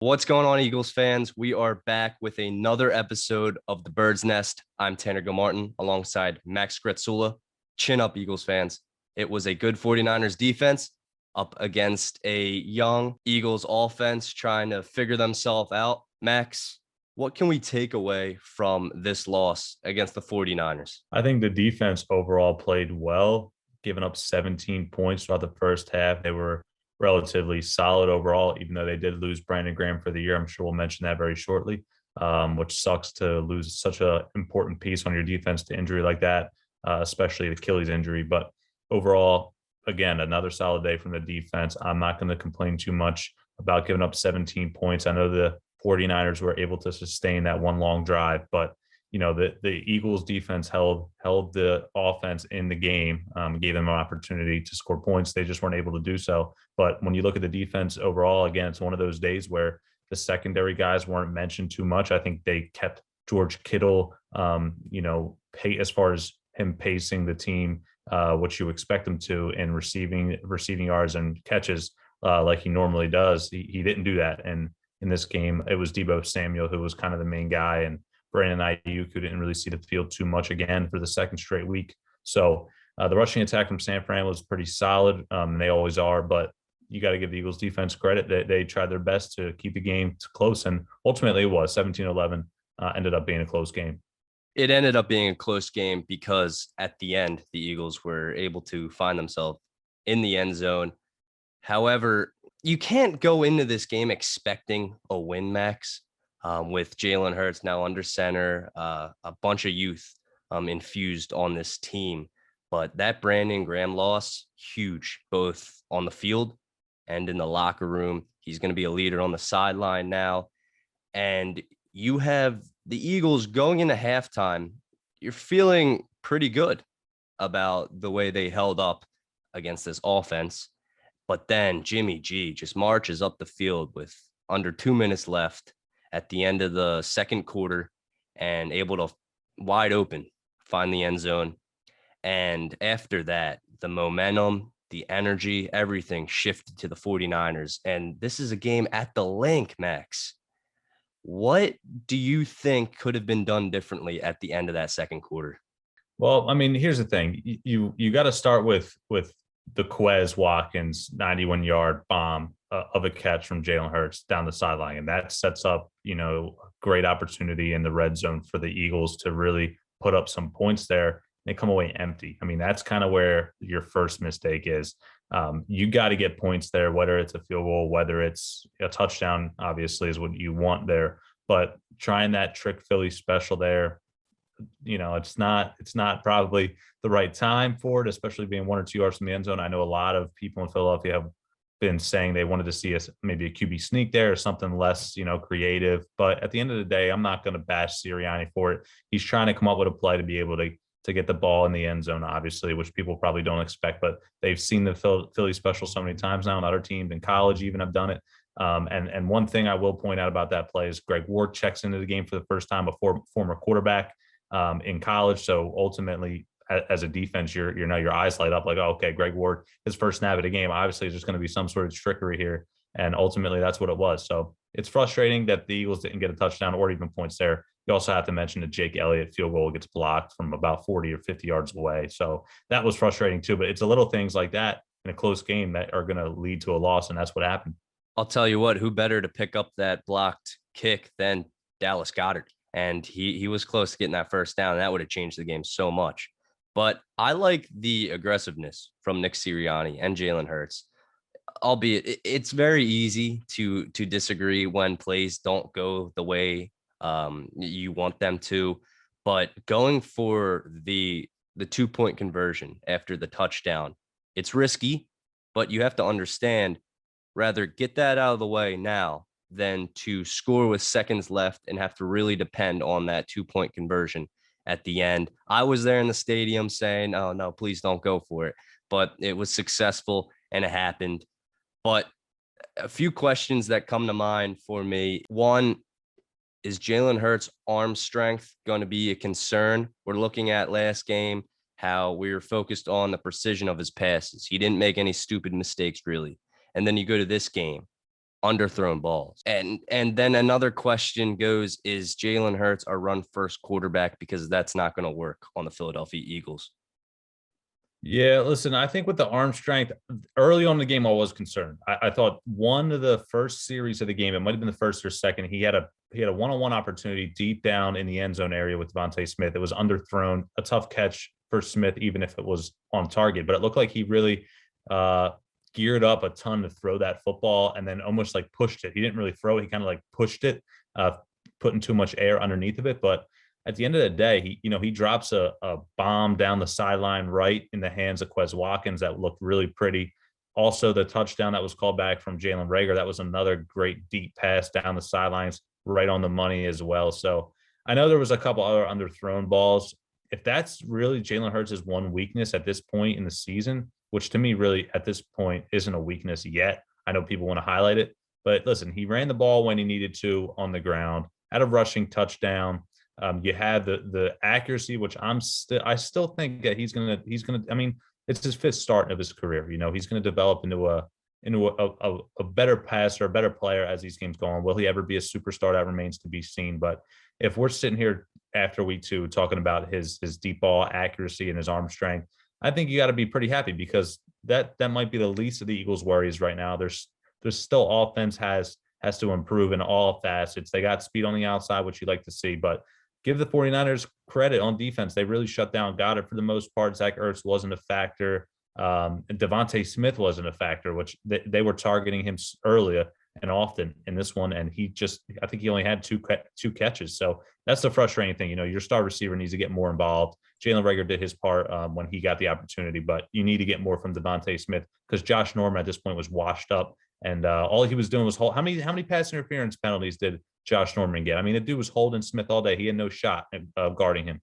What's going on, Eagles fans? We are back with another episode of The Bird's Nest. I'm Tanner Gilmartin alongside Max Gretzula. Chin up, Eagles fans. It was a good 49ers defense up against a young Eagles offense trying to figure themselves out. Max, what can we take away from this loss against the 49ers? I think the defense overall played well, giving up 17 points throughout the first half. They were relatively solid overall, even though they did lose Brandon Graham for the year. I'm sure we'll mention that very shortly, which sucks to lose such an important piece on your defense to injury like that, especially the Achilles injury. But overall, again, another solid day from the defense. I'm not going to complain too much about giving up 17 points. I know the 49ers were able to sustain that one long drive, but the Eagles defense held the offense in the game, gave them an opportunity to score points. They just weren't able to do so. But when you look at the defense overall, again, it's one of those days where the secondary guys weren't mentioned too much. I think they kept George Kittle, as far as him pacing the team, what you expect him to in receiving yards and catches, like he normally does. He didn't do that, and in this game, it was Deebo Samuel who was kind of the main guy, and Brandon Aiyuk, who didn't really see the field too much again for the second straight week. So the rushing attack from San Fran was pretty solid, and they always are. But you got to give the Eagles defense credit that they tried their best to keep the game close, and ultimately it was 17-11. Ended up being a close game. It ended up being a close game because at the end, the Eagles were able to find themselves in the end zone. However, you can't go into this game expecting a win, Max, with Jalen Hurts now under center, a bunch of youth infused on this team. But that Brandon Graham loss, huge, both on the field and in the locker room. He's going to be a leader on the sideline now. And you have the Eagles going into halftime. You're feeling pretty good about the way they held up against this offense. But then Jimmy G just marches up the field with under 2 minutes left at the end of the second quarter and able to wide open find the end zone. And after that, the momentum, the energy, everything shifted to the 49ers. And this is a game at the link, Max. What do you think could have been done differently at the end of that second quarter? Well, I mean, here's the thing: you got to start with the Quez Watkins 91-yard bomb of a catch from Jalen Hurts down the sideline, and that sets up a great opportunity in the red zone for the Eagles to really put up some points there. They come away empty. I mean, that's kind of where your first mistake is. You got to get points there, whether it's a field goal, whether it's a touchdown, obviously is what you want there. But trying that trick Philly special there, it's not probably the right time for it, especially being 1 or 2 yards from the end zone. I know a lot of people in Philadelphia have been saying they wanted to see us maybe a QB sneak there or something less, creative. But at the end of the day, I'm not going to bash Sirianni for it. He's trying to come up with a play to be able to get the ball in the end zone, obviously, which people probably don't expect. But they've seen the Philly special so many times now, and other teams in college even have done it. And one thing I will point out about that play is Greg Ward checks into the game for the first time, before former quarterback in college. So ultimately, as a defense, your eyes light up like, oh, okay, Greg Ward, his first snap of the game. Obviously, there's just going to be some sort of trickery here, and ultimately, that's what it was. So it's frustrating that the Eagles didn't get a touchdown or even points there. You also have to mention the Jake Elliott field goal gets blocked from about 40 or 50 yards away. So that was frustrating too. But it's the little things like that in a close game that are going to lead to a loss, and that's what happened. I'll tell you what, who better to pick up that blocked kick than Dallas Goddard? And he was close to getting that first down. And that would have changed the game so much. But I like the aggressiveness from Nick Sirianni and Jalen Hurts. Albeit it's very easy to disagree when plays don't go the way you want them to. But going for the 2 point conversion after the touchdown, it's risky, but you have to understand rather get that out of the way now than to score with seconds left and have to really depend on that 2 point conversion at the end. I was there in the stadium saying, oh, no, please don't go for it. But it was successful and it happened. But a few questions that come to mind for me. One, is Jalen Hurts' arm strength going to be a concern? We're looking at last game, how we were focused on the precision of his passes. He didn't make any stupid mistakes, really. And then you go to this game. underthrown balls. And then another question goes, is Jalen Hurts a run first quarterback? Because that's not going to work on the Philadelphia Eagles. Yeah, listen, I think with the arm strength early on in the game, I was concerned. I thought one of the first series of the game, it might have been the first or second, he had a one-on-one opportunity deep down in the end zone area with DeVonta Smith. It was underthrown, a tough catch for Smith, even if it was on target. But it looked like he really geared up a ton to throw that football and then almost like pushed it. He didn't really throw it, he kind of like pushed it, putting too much air underneath of it. But at the end of the day, he drops a bomb down the sideline right in the hands of Quez Watkins that looked really pretty. Also, the touchdown that was called back from Jalen Reagor, that was another great deep pass down the sidelines, right on the money as well. So I know there was a couple other underthrown balls. If that's really Jalen Hurts' one weakness at this point in the season, which to me really at this point isn't a weakness yet. I know people want to highlight it, but listen, he ran the ball when he needed to on the ground, had a rushing touchdown. You had the accuracy, which I still think that he's gonna. I mean, it's his fifth start of his career. He's gonna develop into a better passer, a better player as these games go on. Will he ever be a superstar? That remains to be seen. But if we're sitting here after week 2 talking about his deep ball accuracy and his arm strength, I think you got to be pretty happy because that might be the least of the Eagles' worries right now. There's still offense has to improve in all facets. They got speed on the outside, which you like to see, but give the 49ers credit on defense. They really shut down Goddard for the most part. Zach Ertz wasn't a factor. And DeVonta Smith wasn't a factor, which they were targeting him earlier and often in this one. And I think he only had two catches. So that's the frustrating thing. Your star receiver needs to get more involved. Jalen Reagor did his part when he got the opportunity, but you need to get more from DeVonta Smith because Josh Norman at this point was washed up. And all he was doing was how many pass interference penalties did Josh Norman get? I mean, the dude was holding Smith all day. He had no shot of guarding him.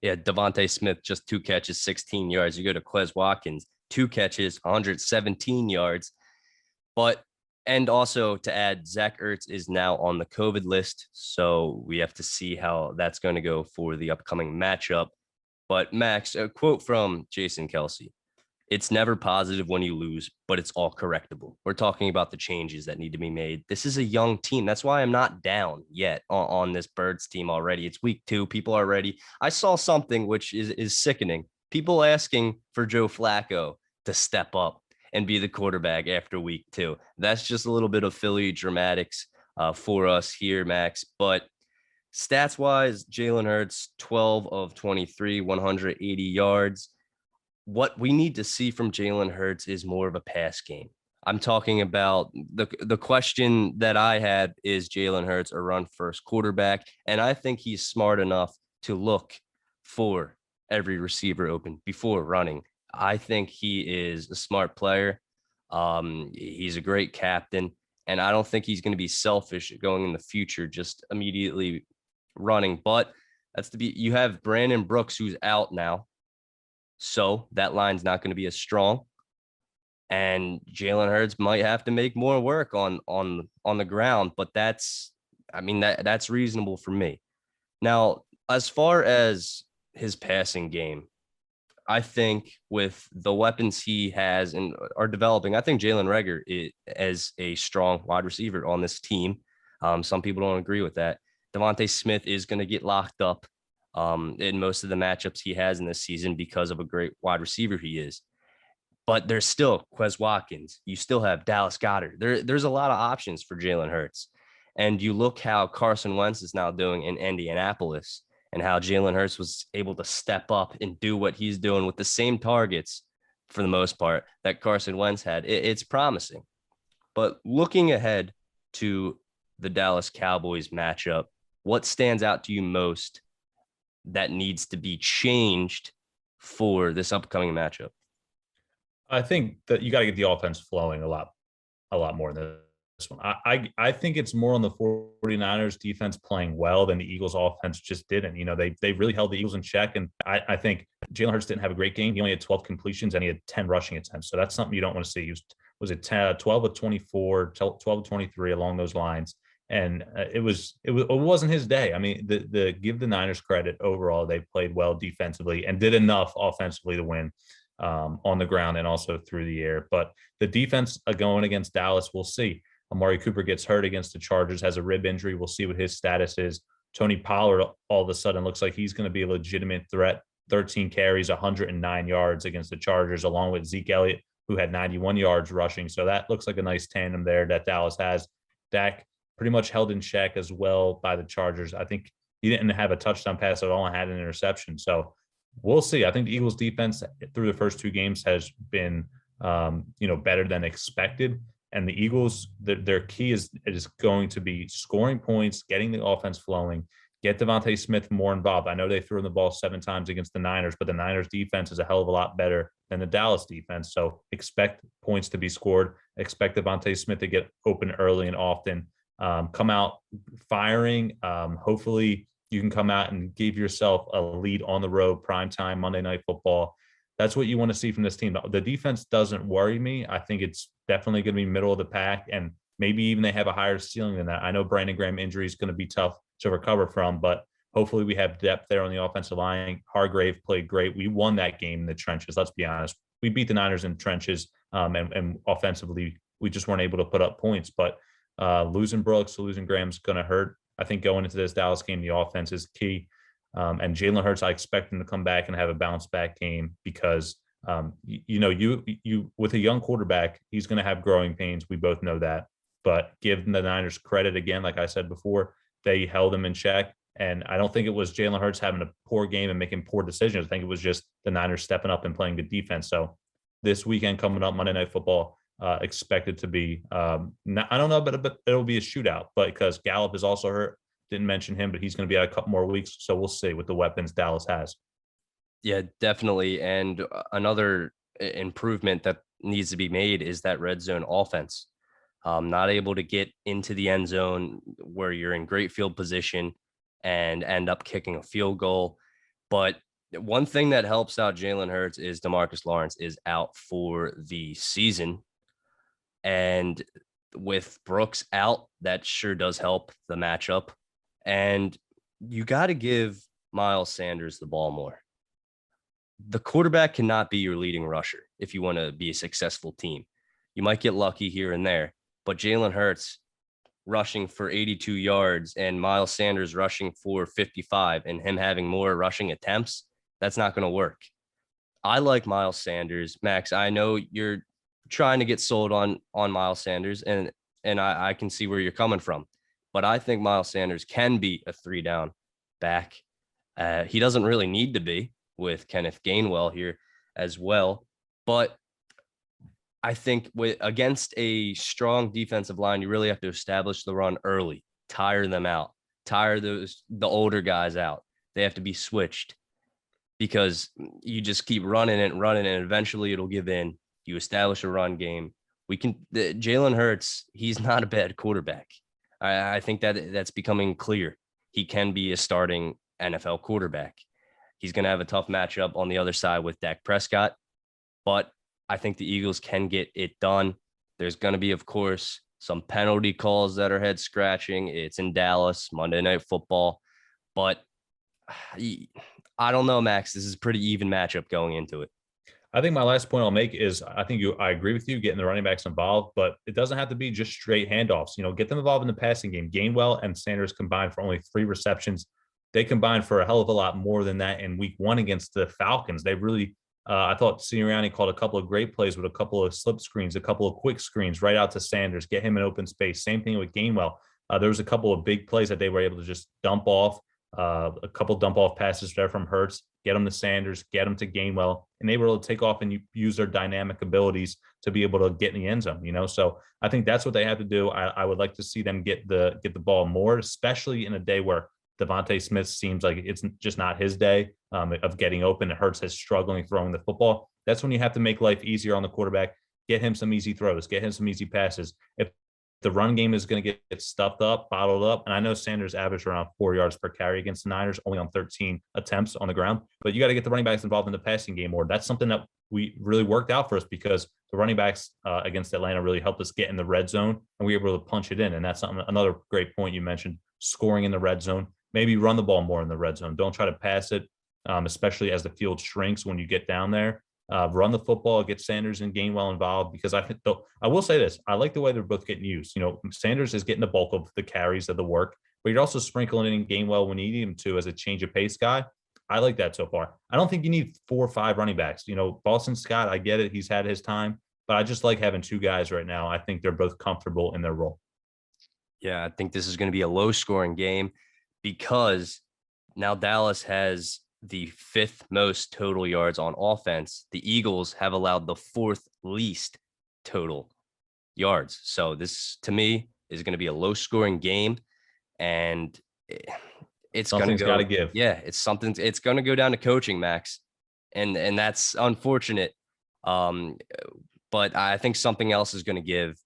Yeah, DeVonta Smith, just 2 catches, 16 yards. You go to Quez Watkins, 2 catches, 117 yards. And also to add, Zach Ertz is now on the COVID list. So we have to see how that's going to go for the upcoming matchup. But Max, a quote from Jason Kelce: "It's never positive when you lose, but it's all correctable." We're talking about the changes that need to be made. This is a young team. That's why I'm not down yet on this Birds team already. It's week 2. People are ready. I saw something which is sickening. People asking for Joe Flacco to step up and be the quarterback after week 2. That's just a little bit of Philly dramatics for us here, Max. But stats-wise, Jalen Hurts, 12 of 23, 180 yards. What we need to see from Jalen Hurts is more of a pass game. I'm talking about the question that I had, is Jalen Hurts a run first quarterback? And I think he's smart enough to look for every receiver open before running. I think he is a smart player. He's a great captain, and I don't think he's going to be selfish going in the future, just immediately running. But you have Brandon Brooks, who's out now. So that line's not going to be as strong. And Jalen Hurts might have to make more work on the ground, but that's reasonable for me. Now, as far as his passing game, I think with the weapons he has and are developing, I think Jalen Reagor is a strong wide receiver on this team. Some people don't agree with that. DeVonta Smith is going to get locked up in most of the matchups he has in this season because of a great wide receiver he is. But there's still Quez Watkins. You still have Dallas Goedert. There's a lot of options for Jalen Hurts. And you look how Carson Wentz is now doing in Indianapolis and how Jalen Hurts was able to step up and do what he's doing with the same targets for the most part that Carson Wentz had. It's promising. But looking ahead to the Dallas Cowboys matchup, what stands out to you most that needs to be changed for this upcoming matchup? I think that you got to get the offense flowing a lot more than this one. I think it's more on the 49ers defense playing well than the Eagles offense just didn't. They really held the Eagles in check. And I think Jalen Hurts didn't have a great game. He only had 12 completions and he had 10 rushing attempts. So that's something you don't want to see. Was it 12 of 24, 12 of 23 along those lines. And it wasn't his day. I mean, give the Niners credit overall. They played well defensively and did enough offensively to win on the ground and also through the air. But the defense going against Dallas, we'll see. Amari Cooper gets hurt against the Chargers, has a rib injury. We'll see what his status is. Tony Pollard all of a sudden looks like he's going to be a legitimate threat. 13 carries, 109 yards against the Chargers, along with Zeke Elliott, who had 91 yards rushing. So that looks like a nice tandem there that Dallas has. Dak pretty much held in check as well by the Chargers. I think he didn't have a touchdown pass at all and had an interception. So we'll see. I think the Eagles defense through the first 2 games has been, better than expected. And the Eagles, their key is going to be scoring points, getting the offense flowing, get Devontae Smith more involved. I know they threw in the ball 7 times against the Niners, but the Niners defense is a hell of a lot better than the Dallas defense. So expect points to be scored. Expect Devontae Smith to get open early and often. Come out firing. Hopefully you can come out and give yourself a lead on the road, primetime Monday Night Football. That's what you want to see from this team. The defense doesn't worry me. I think it's definitely going to be middle of the pack, and maybe even they have a higher ceiling than that. I know Brandon Graham injury is going to be tough to recover from, but hopefully we have depth there on the offensive line. Hargrave played great. We won that game in the trenches. Let's be honest. We beat the Niners in the trenches, and offensively, we just weren't able to put up points. But losing Brooks, losing Graham's going to hurt. I think going into this Dallas game, the offense is key. And Jalen Hurts, I expect him to come back and have a bounce back game because, you with a young quarterback, he's going to have growing pains. We both know that. But give the Niners credit again, like I said before, they held him in check. And I don't think it was Jalen Hurts having a poor game and making poor decisions. I think it was just the Niners stepping up and playing good defense. So this weekend coming up, Monday Night Football, expected to be, I don't know, but it'll be a shootout. But because Gallup is also hurt, didn't mention him, but he's going to be out a couple more weeks. So we'll see with the weapons Dallas has. Yeah, definitely. And another improvement that needs to be made is that red zone offense. Not able to get into the end zone where you're in great field position and end up kicking a field goal. But one thing that helps out Jalen Hurts is DeMarcus Lawrence is out for the season. And with Brooks out, that sure does help the matchup. And you got to give Miles Sanders the ball more. The quarterback cannot be your leading rusher if you want to be a successful team. You might get lucky here and there, but Jalen Hurts rushing for 82 yards and Miles Sanders rushing for 55 and him having more rushing attempts, that's not going to work. I like Miles Sanders. Max, I know you're trying to get sold on Miles Sanders, and I can see where you're coming from. But I think Miles Sanders can be a 3-down back. He doesn't really need to be with Kenneth Gainwell here as well. But I think against a strong defensive line, you really have to establish the run early, tire them out, tire the older guys out. They have to be switched because you just keep running and eventually it'll give in. You establish a run game. Jalen Hurts, he's not a bad quarterback. I think that's becoming clear. He can be a starting NFL quarterback. He's going to have a tough matchup on the other side with Dak Prescott, but I think the Eagles can get it done. There's going to be, of course, some penalty calls that are head scratching. It's in Dallas, Monday Night Football, but I don't know, Max. This is a pretty even matchup going into it. I think my last point I'll make is I agree with you getting the running backs involved, but it doesn't have to be just straight handoffs. Get them involved in the passing game. Gainwell and Sanders combined for only 3 receptions. They combined for a hell of a lot more than that in week 1 against the Falcons. They really, I thought Sirianni called a couple of great plays with a couple of slip screens, a couple of quick screens right out to Sanders, get him in open space. Same thing with Gainwell. There was a couple of big plays that they were able to just dump off. A couple dump off passes there from Hurts, get them to Sanders, get them to Gainwell, and they were able to take off and use their dynamic abilities to be able to get in the end zone. So I think that's what they have to do. I would like to see them get the ball more, especially in a day where Devontae Smith seems like it's just not his day of getting open. It Hurts is struggling throwing the football. That's when you have to make life easier on the quarterback. Get him some easy throws, get him some easy passes. If the run game is going to get stuffed up, bottled up. And I know Sanders averaged around 4 yards per carry against the Niners, only on 13 attempts on the ground. But you got to get the running backs involved in the passing game more. That's something that we really worked out for us because the running backs against Atlanta really helped us get in the red zone and we were able to punch it in. And that's something, another great point you mentioned, scoring in the red zone. Maybe run the ball more in the red zone. Don't try to pass it, especially as the field shrinks when you get down there. run the football, get Sanders and Gainwell involved, because I think I will say this. I like the way they're both getting used. Sanders is getting the bulk of the carries of the work, but you're also sprinkling in Gainwell when you need him to as a change of pace guy. I like that so far. I don't think you need 4 or 5 running backs. Boston Scott, I get it. He's had his time, but I just like having 2 guys right now. I think they're both comfortable in their role. Yeah, I think this is going to be a low scoring game because now Dallas has the 5th most total yards on offense. The Eagles have allowed the 4th least total yards. So this, to me, is going to be a low scoring game, and it's going to Something's go. got to give. Yeah, it's going to go down to coaching, Max, and that's unfortunate. But I think something else is going to give.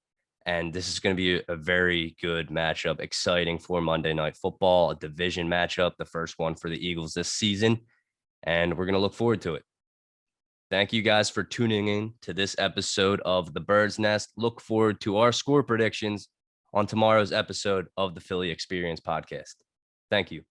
And this is going to be a very good matchup, exciting for Monday Night Football, a division matchup, the first one for the Eagles this season. And we're going to look forward to it. Thank you guys for tuning in to this episode of The Bird's Nest. Look forward to our score predictions on tomorrow's episode of the Philly Experience podcast. Thank you.